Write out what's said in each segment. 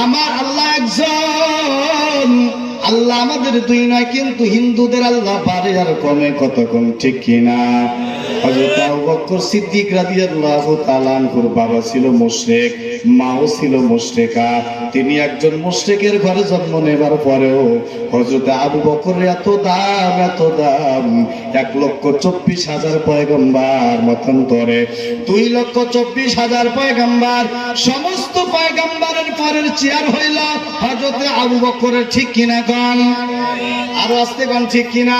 আমার আল্লাহ একজন। আল্লাহ আমাদের দুই নয়, কিন্তু হিন্দুদের আল্লাহ বাড়ে আর কমে, কত কম, ঠিক কিনা? হযরত আবু বকর সিদ্দিক রাদিয়াল্লাহু তাআলা আনহুর বাবা ছিল মুশরিক, মাও ছিল মুশরিকা। তিনি একজন মুশরিকের ঘরে জন্ম নেবার পরেও হযরত আবু বকরের এত দাম, 1,24,000 পয়গম্বর মতান্তরে 2,24,000 পয়গম্বর, সমস্ত পয়গম্বরের পরের চেয়ার হইল হযরত আবু বকরের, ঠিক কিনা কোন? আর আস্তে কোন, ঠিক কিনা?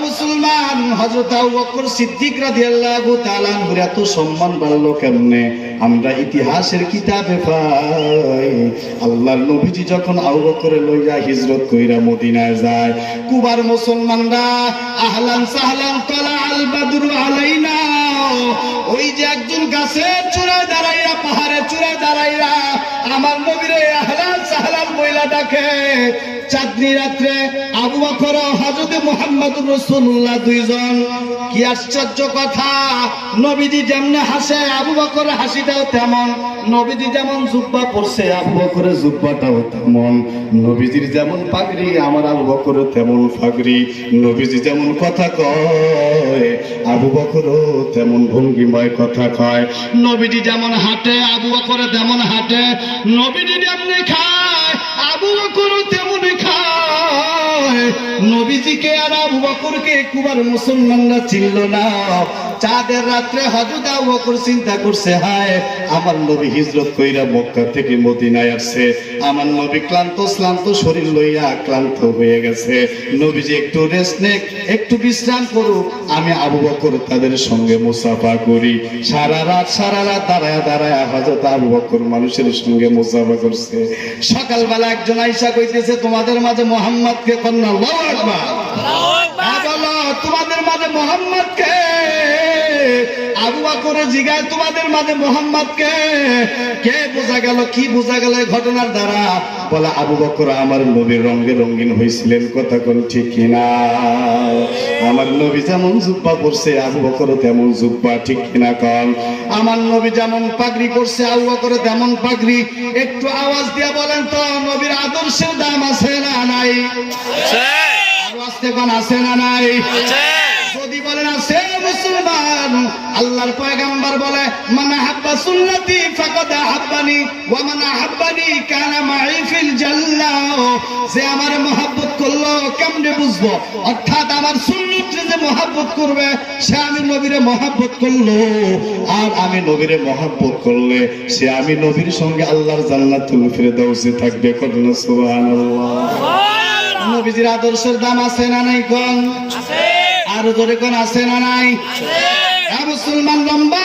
মুসলমান, হযরত আবু বকর সিদ্দিক রাদিয়াল্লাহু তাআলা আনহুর এত সম্মান বাড়লো কেমনে? আমরা ইতিহাসের কিতাবে পাই, আল্লাহর নবীজি যখন আবু বকরের লইয়া হিজরত কইরা মদিনায় যায়, কুবার মুসলমানরা আহলান সাহলান তালা আল বাদরু আলাইনা, ওই যে একজন গাছের চূড়ায় দাঁড়াইয়া, পাহাড়ের চূড়ায় দাঁড়াইয়া আমার নবীরে আহলান সাহলান বইলা ডাকে। চাঁদনি রাত্রে আবু বকর হযরত মুহাম্মদুর রাসূলুল্লাহ দুইজন। কি আশ্চর্য কথা! নবীজি যেমনে হাসে আবু বকরের হাসিটাও তেমন, নবীজি যেমন জুব্বা পরছে আবু বকরের জুব্বাটাও তেমন, নবীজির যেমন পাগড়ি আমার আবু বকরের তেমন পাগড়ি, নবীজি যেমন কথা কয় আবু বকরও তেমন ভঙ্গিময় কথা কয়, নবীজি যেমন হাঁটে আবু বকর তেমন হাঁটে, নবীজি যেমনি খায় আবু বকরও তেমনি খায়। নবীজিকে আর আবু বকরকে কুবার মুসলমানরা চিনল না। চাঁদের রাত্রে হযরত আবু বকর চিন্তা করছে, হায় আমার নবী হিজরত কইরা মক্কা থেকে মদিনায় আসছে, আমার নবী ক্লান্ত শরীর লইয়া ক্লান্ত হয়ে গেছে, নবীজি একটু রেস্ট নেক, একটু বিশ্রাম করুক, আমি আবু বকর তাদের সঙ্গে মুসাফা করি। সারা রাত দাঁড়ায় হযরত আবু বকর মানুষের সঙ্গে মুসাফা করছে। সকালবেলা একজন আয়েশা কইতেছে, তোমাদের মাঝে মুহাম্মদকে কন্যা, আল্লাহু আকবার, বলো তোমাদের মাঝে মুহাম্মদকে? আবু বকর জিগায়, তোমাদের মাঝে মুহাম্মদকে? কে? বোঝা গেল, কি বোঝা গেল এই ঘটনার দ্বারা? বলে আবু বকর আমার নবীর রঙে রঙিন হয়েছিলেন, কথা কোন, ঠিক কিনা? আমার নবী যেমন জুব্বা পরছে আবু বকর তেমন জুব্বা, ঠিক কিনা কন? আমার নবী যেমন পাগড়ি পরছে আবু বকর তেমন পাগড়ি। একটু আওয়াজ দিয়ে বলেন তো, নবীর আদর্শের দাম আছে না নাই? আওয়াজতে কোন, আছে না নাই? যদি বলেন আছে, মুসলমান, আল্লাহর পয়গম্বর বলে, মান আহাব্বা সুন্নতি ফাকাদ আহাব্বানি ওয়া মান আহাব্বানি কানা মাই ফিল জান্নাহ। যে আমার মহব্বত করলো, কেমনে বুঝবো? অর্থাৎ আমার সুন্নতকে যে মহব্বত করবে, সে আমি নবীরে মহব্বত করলো, আর আমি নবীরে মহব্বত করলে সে আমি নবীর সঙ্গে আল্লাহর জান্নাতুল ফিরদাউসে থাকবে। কত সুবহানাল্লাহ! নবীজির আদর্শের দাম আছে না নাই কোন? আছে। আর জোরে কোন, আছে না নাই? মুসলমান লম্বা